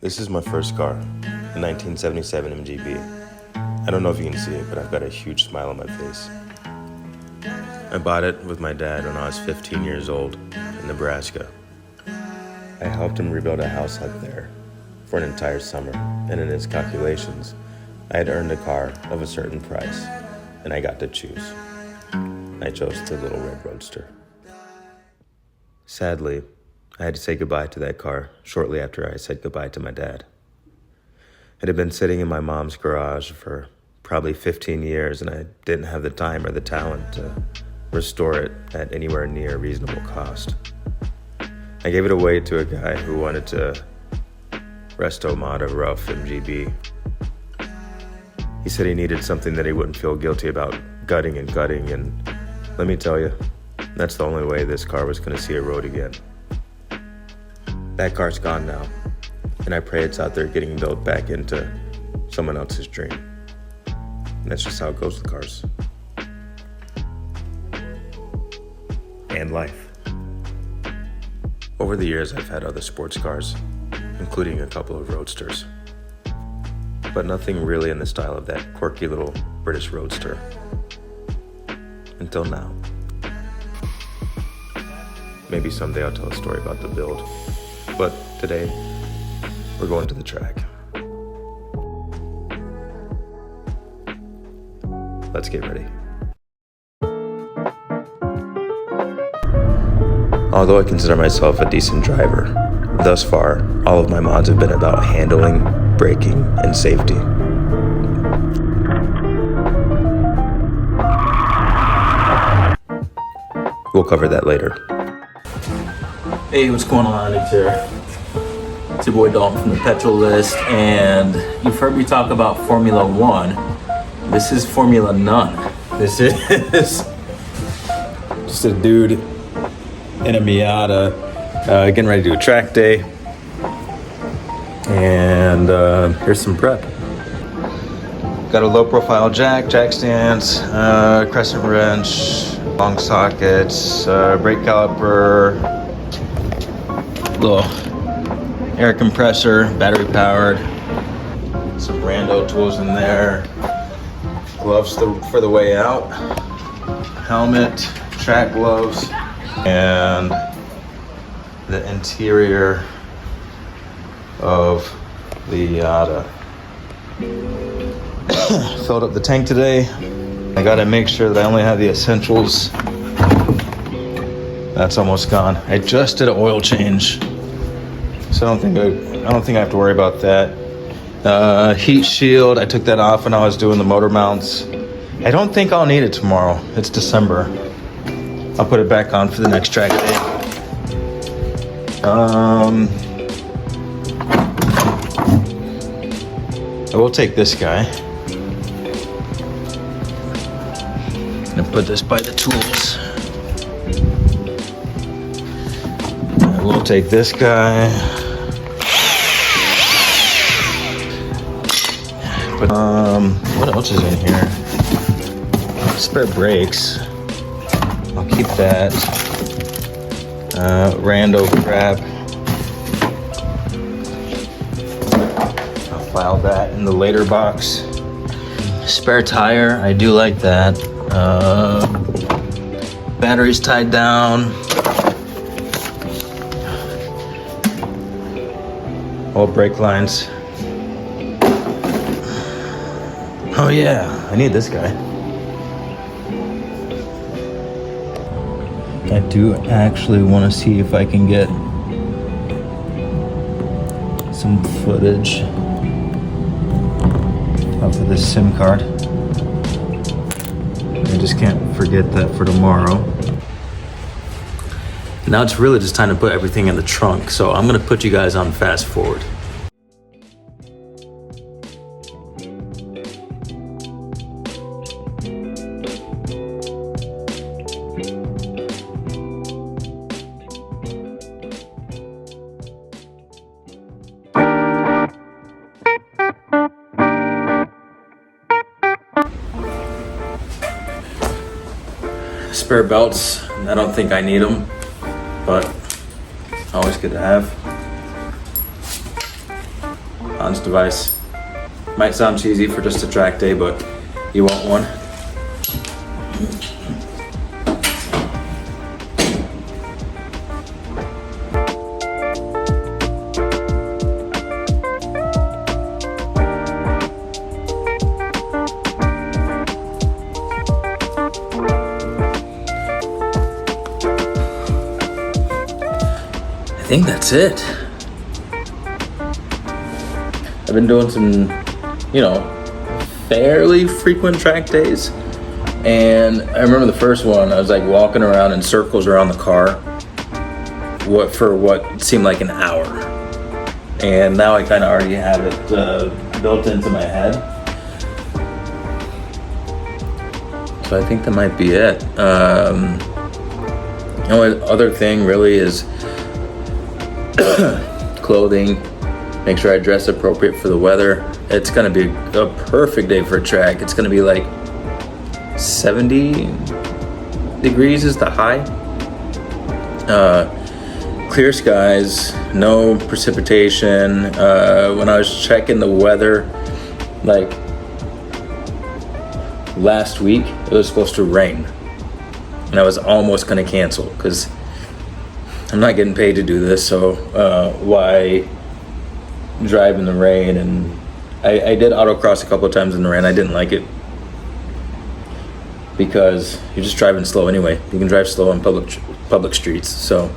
This is my first car, a 1977 MGB. I don't know if you can see it, but I've got a huge smile on my face. I bought it with my dad when I was 15 years old in Nebraska. I helped him rebuild a house out there for an entire summer, and in his calculations, I had earned a car of a certain price, and I got to choose. I chose the Little Red Roadster. Sadly, I had to say goodbye to that car shortly after I said goodbye to my dad. It had been sitting in my mom's garage for probably 15 years, and I didn't have the time or the talent to restore it at anywhere near reasonable cost. I gave it away to a guy who wanted to resto mod a rough MGB. He said he needed something that he wouldn't feel guilty about gutting, and let me tell you, that's the only way this car was going to see a road again. That car's gone now, and I pray it's out there getting built back into someone else's dream. And that's just how it goes with cars. And life. Over the years, I've had other sports cars, including a couple of roadsters. But nothing really in the style of that quirky little British roadster. Until now. Maybe someday I'll tell a story about the build. But today, we're going to the track. Let's get ready. Although I consider myself a decent driver, thus far, all of my mods have been about handling, braking, and safety. We'll cover that later. Hey, what's going on? It's your boy Dalton from the Petrol List, and you've heard me talk about Formula One. This is Formula None. This is just a dude in a Miata getting ready to do a track day. And here's some prep. Got a low profile jack stands, crescent wrench, long sockets, brake caliper, little air compressor, battery powered, some Brando tools in there, gloves for the way out, helmet, track gloves, and the interior of the Miata. Filled up the tank today. I gotta make sure that I only have the essentials. That's almost gone. I just did an oil change, so I don't think I have to worry about that. Heat shield, I took that off when I was doing the motor mounts. I don't think I'll need it tomorrow. It's December. I'll put it back on for the next track day. I will take this guy. I'm gonna put this by the tools. I will take this guy. But what else is in here? Spare brakes. I'll keep that. Rando crap. I'll file that in the later box. Spare tire, I do like that. Battery's tied down. All brake lines. Oh yeah, I need this guy. I do actually want to see if I can get some footage off of this SIM card. I just can't forget that for tomorrow. Now it's really just time to put everything in the trunk, so I'm gonna put you guys on fast forward. Spare belts, I don't think I need them, but always good to have. Hans device. Might sound cheesy for just a track day, but you want one. I think that's it. I've been doing some, fairly frequent track days. And I remember the first one, I was like walking around in circles around the car for what seemed like an hour. And now I kind of already have it built into my head. So I think that might be it. The only other thing really is clothing. Make sure I dress appropriate for the weather. It's gonna be a perfect day for a track. It's gonna be like 70 degrees is the high. Clear skies, no precipitation. When I was checking the weather, like last week, it was supposed to rain. And I was almost gonna cancel because I'm not getting paid to do this, so why drive in the rain? And I did autocross a couple of times in the rain. I didn't like it because you're just driving slow anyway. You can drive slow on public streets. So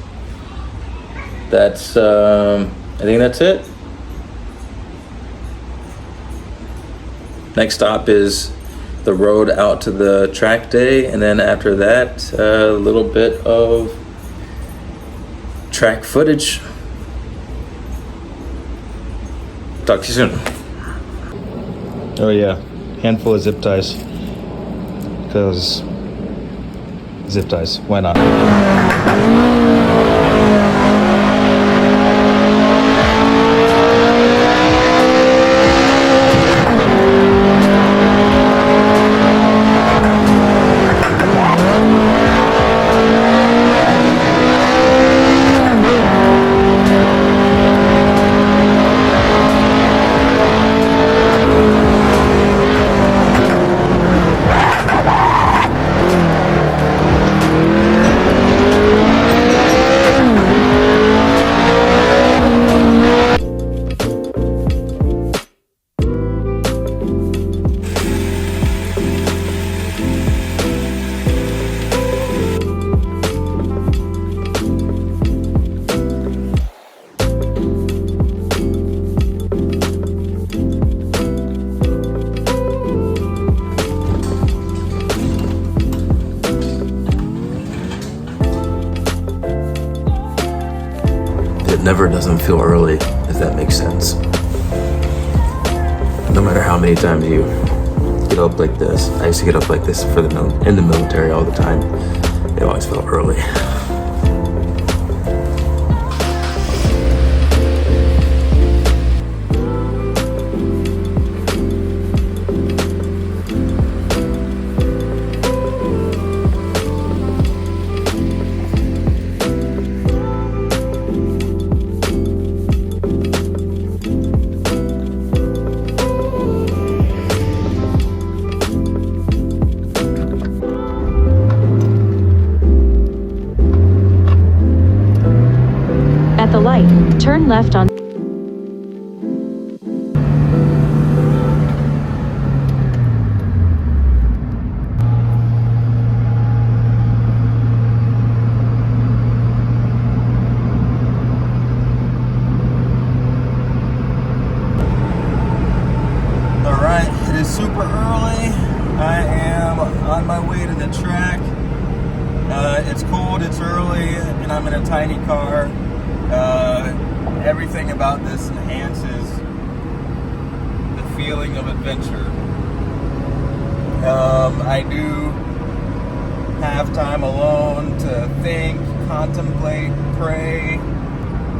that's I think that's it. Next stop is the road out to the track day, and then after that, a little bit of track footage. Talk to you soon. Oh yeah, handful of zip ties. Because zip ties, why not? It never doesn't feel early, if that makes sense. No matter how many times you get up like this. I used to get up like this in the military all the time. It always felt early. At the light, turn left on. Alright, it is super early. I am on my way to the track. It's cold, it's early, and I'm in a tiny car. Everything about this enhances the feeling of adventure. I do have time alone to think, contemplate, pray,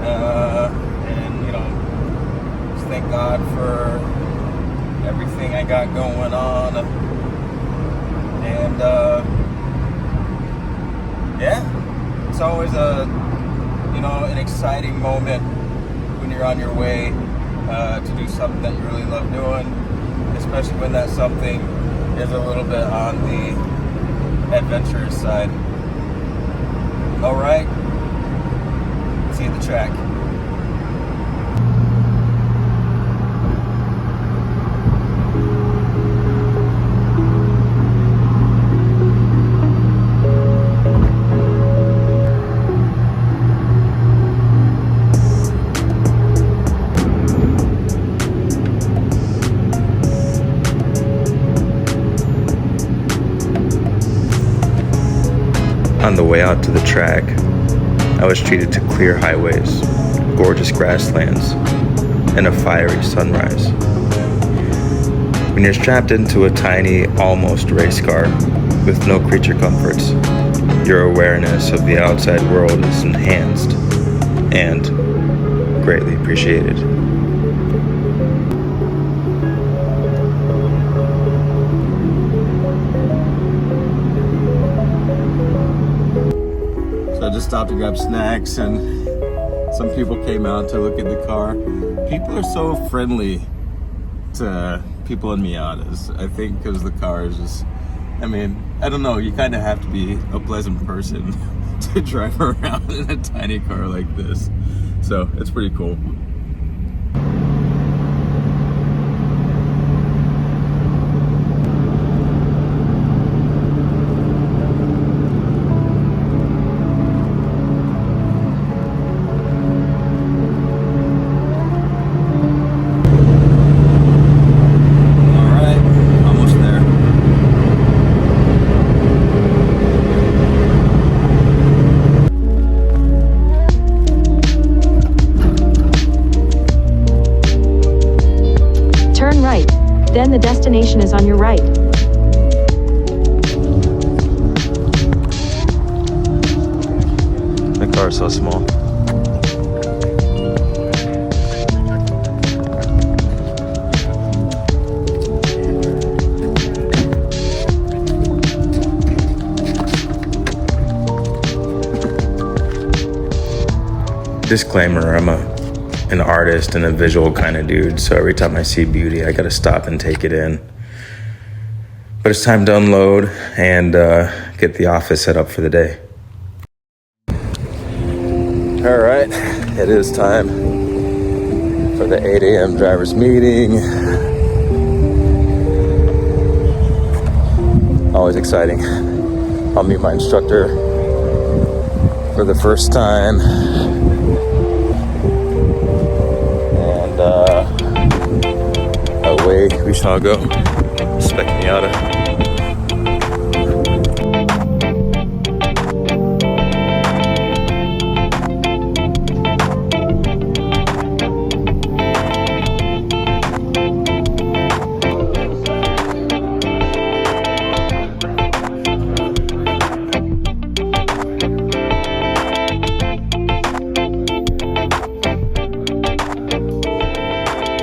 and just thank God for everything I got going on. And it's always an exciting moment when you're on your way to do something that you really love doing, especially when that something is a little bit on the adventurous side. All right, see you at the track. On the way out to the track, I was treated to clear highways, gorgeous grasslands, and a fiery sunrise. When you're strapped into a tiny, almost race car with no creature comforts, your awareness of the outside world is enhanced and greatly appreciated. I just stopped to grab snacks, and some people came out to look at the car. People are so friendly to people in Miatas, I think, because the car is just, I mean, I don't know, you kind of have to be a pleasant person to drive around in a tiny car like this. So it's pretty cool. Then the destination is on your right. My car is so small. Disclaimer, I'm an artist and a visual kind of dude, so every time I see beauty, I gotta stop and take it in. But it's time to unload and get the office set up for the day. All right, it is time for the 8 a.m. driver's meeting. Always exciting. I'll meet my instructor for the first time. Away we shall go. Spec Miata.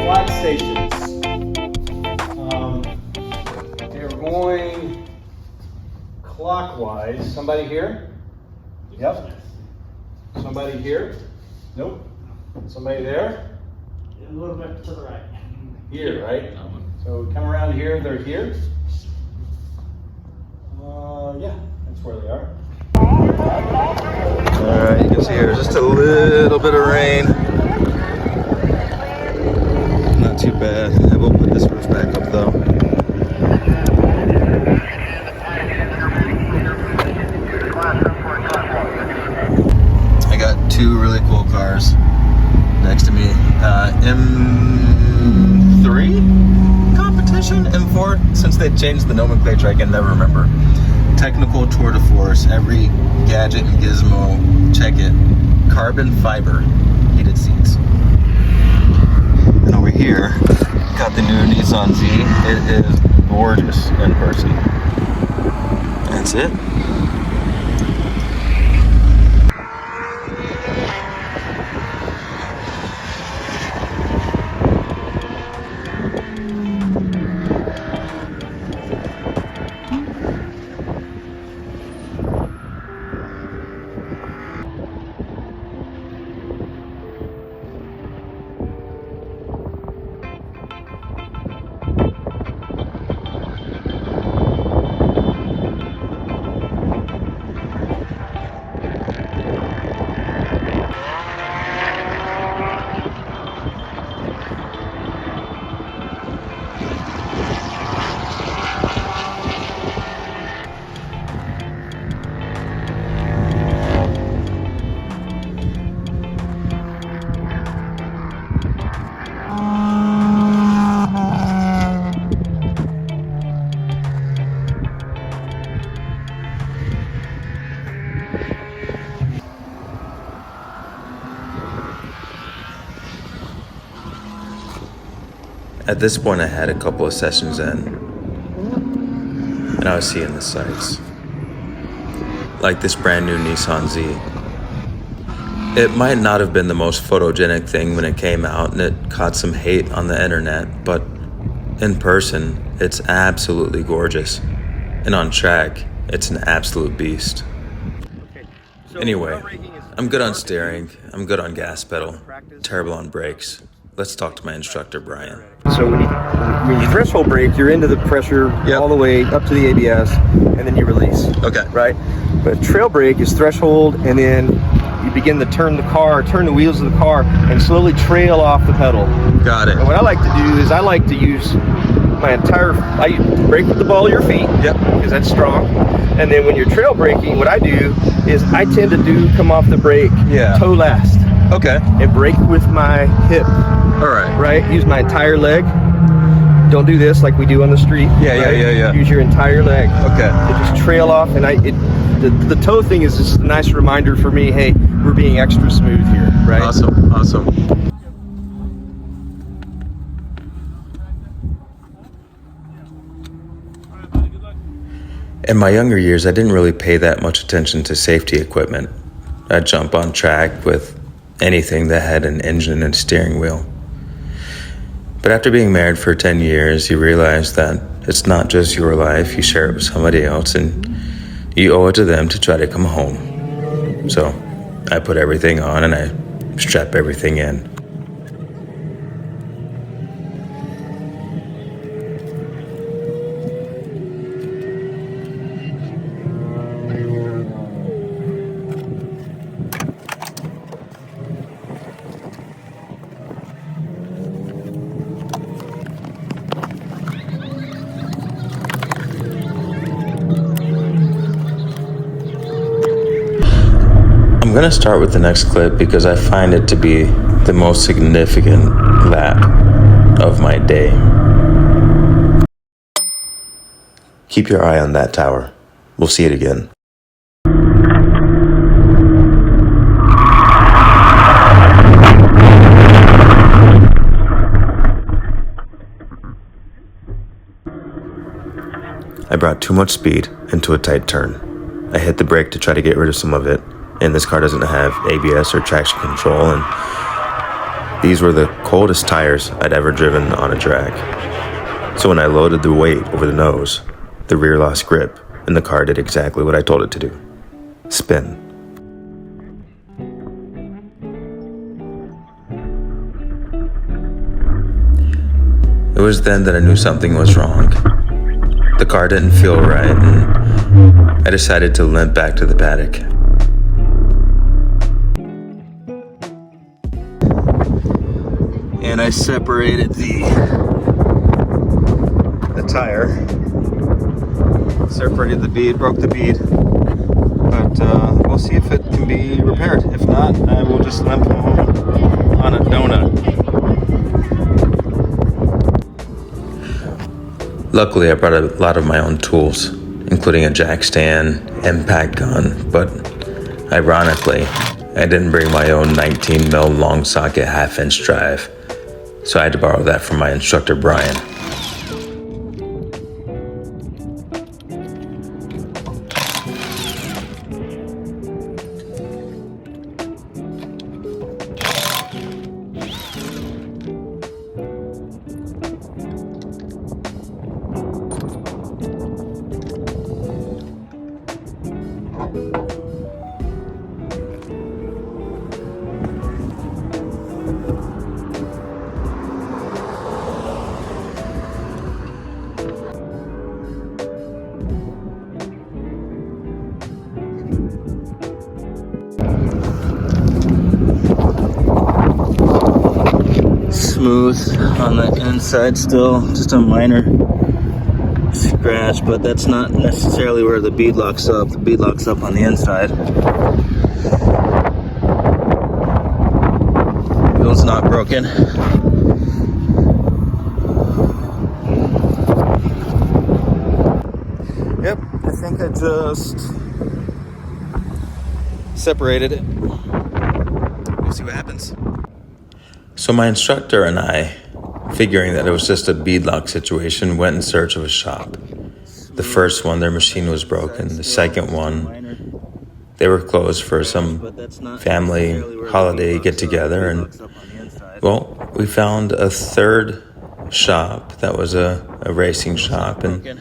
Flag stations. They're going clockwise. Somebody here? Yep. Somebody here? Nope. Somebody there? A little bit to the right. Here, right? So come around here, they're here. Yeah, that's where they are. All right, you can see here just a little bit of rain. Not too bad. I will put this roof back up though. I got two really cool cars next to me. M3 competition? M4? Since they changed the nomenclature, I can never remember. Technical tour de force. Every gadget and gizmo, check it. Carbon fiber heated seats. And over here, got the new Nissan Z. It is gorgeous in person. That's it. At this point, I had a couple of sessions in, and I was seeing the sights. Like this brand new Nissan Z. It might not have been the most photogenic thing when it came out, and it caught some hate on the internet, but in person, it's absolutely gorgeous. And on track, it's an absolute beast. Anyway, I'm good on steering, I'm good on gas pedal, terrible on brakes. Let's talk to my instructor, Brian. So when you threshold brake, you're into the pressure all the way up to the ABS, and then you release. Okay. Right? But trail brake is threshold, and then you begin to turn the wheels of the car, and slowly trail off the pedal. Got it. And what I like to do is I like to use I brake with the ball of your feet. Yep. Because that's strong. And then when you're trail braking, what I do is I tend to come off the brake toe last. Okay. And brake with my hip. All right. Right? Use my entire leg. Don't do this like we do on the street. Yeah. Use your entire leg. Okay. To just trail off, and the toe thing is just a nice reminder for me. Hey, we're being extra smooth here, right? Awesome. In my younger years, I didn't really pay that much attention to safety equipment. I'd jump on track with anything that had an engine and steering wheel. But after being married for 10 years, you realize that it's not just your life, you share it with somebody else, and you owe it to them to try to come home. So I put everything on and I strap everything in. I'm going to start with the next clip because I find it to be the most significant lap of my day. Keep your eye on that tower. We'll see it again. I brought too much speed into a tight turn. I hit the brake to try to get rid of some of it, and this car doesn't have ABS or traction control, and these were the coldest tires I'd ever driven on a track. So when I loaded the weight over the nose, the rear lost grip, and the car did exactly what I told it to do. Spin. It was then that I knew something was wrong. The car didn't feel right, and I decided to limp back to the paddock. And I separated the tire, separated the bead, broke the bead, but we'll see if it can be repaired. If not, I will just limp home on a donut. Luckily, I brought a lot of my own tools, including a jack stand, impact gun, but ironically, I didn't bring my own 19mm long socket half-inch drive, so I had to borrow that from my instructor, Brian. Smooth on the inside still, just a minor scratch, but that's not necessarily where the bead locks up. The bead locks up on the inside. Wheel's not broken. Yep, I think I just separated it. We'll see what happens. So my instructor and I figuring that it was just a beadlock situation, went in search of a shop. The first one, their machine was broken. The second one, they were closed for some family holiday get-together. And, well, we found a third shop that was a racing shop, and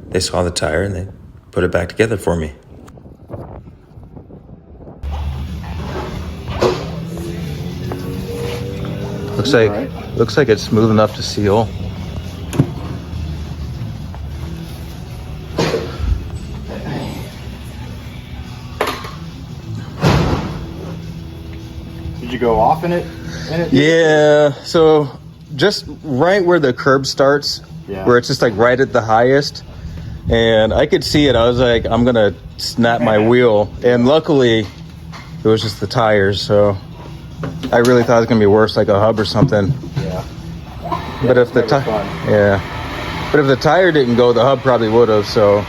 they saw the tire and they put it back together for me. Looks like it's smooth enough to seal. Did you go off in it? Yeah, so just right where the curb starts, where it's just like right at the highest, and I could see it. I was like, I'm gonna snap my wheel, and luckily it was just the tires, so I really thought it was gonna be worse, like a hub or something. Yeah. But if the but if the tire didn't go, the hub probably would have. So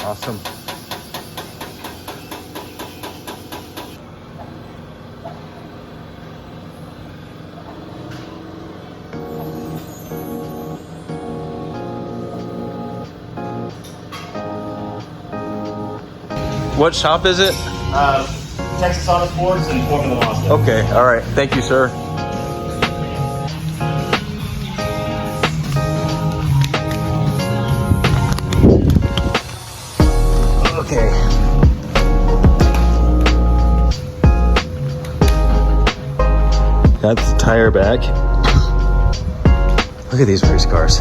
awesome. What shop is it? Texas Auto Sports and Formula Mazda. Okay, all right. Thank you, sir. Okay. That's the tire back. Look at these race cars.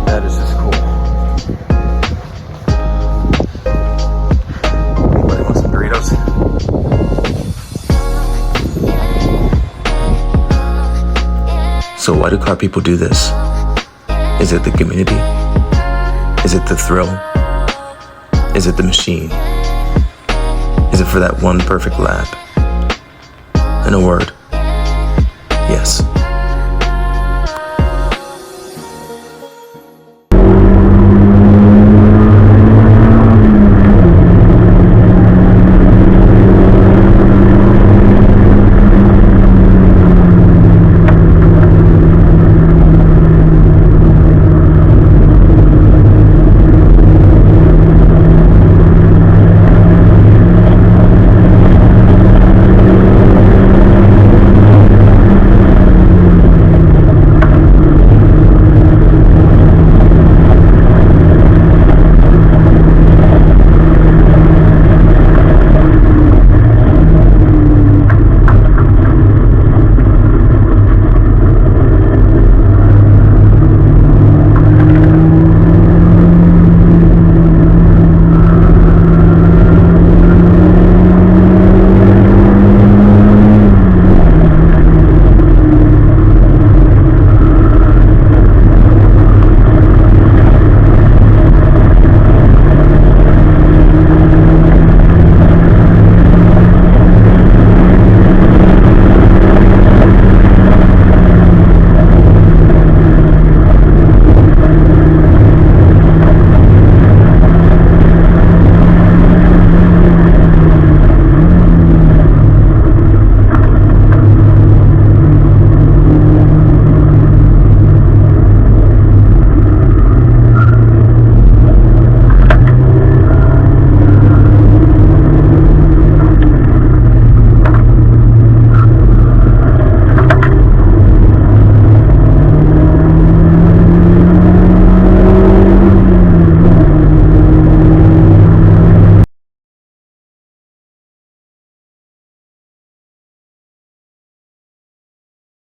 That is just cool. Anybody want some Doritos? So why do car people do this? Is it the community? Is it the thrill? Is it the machine? Is it for that one perfect lap? In a word,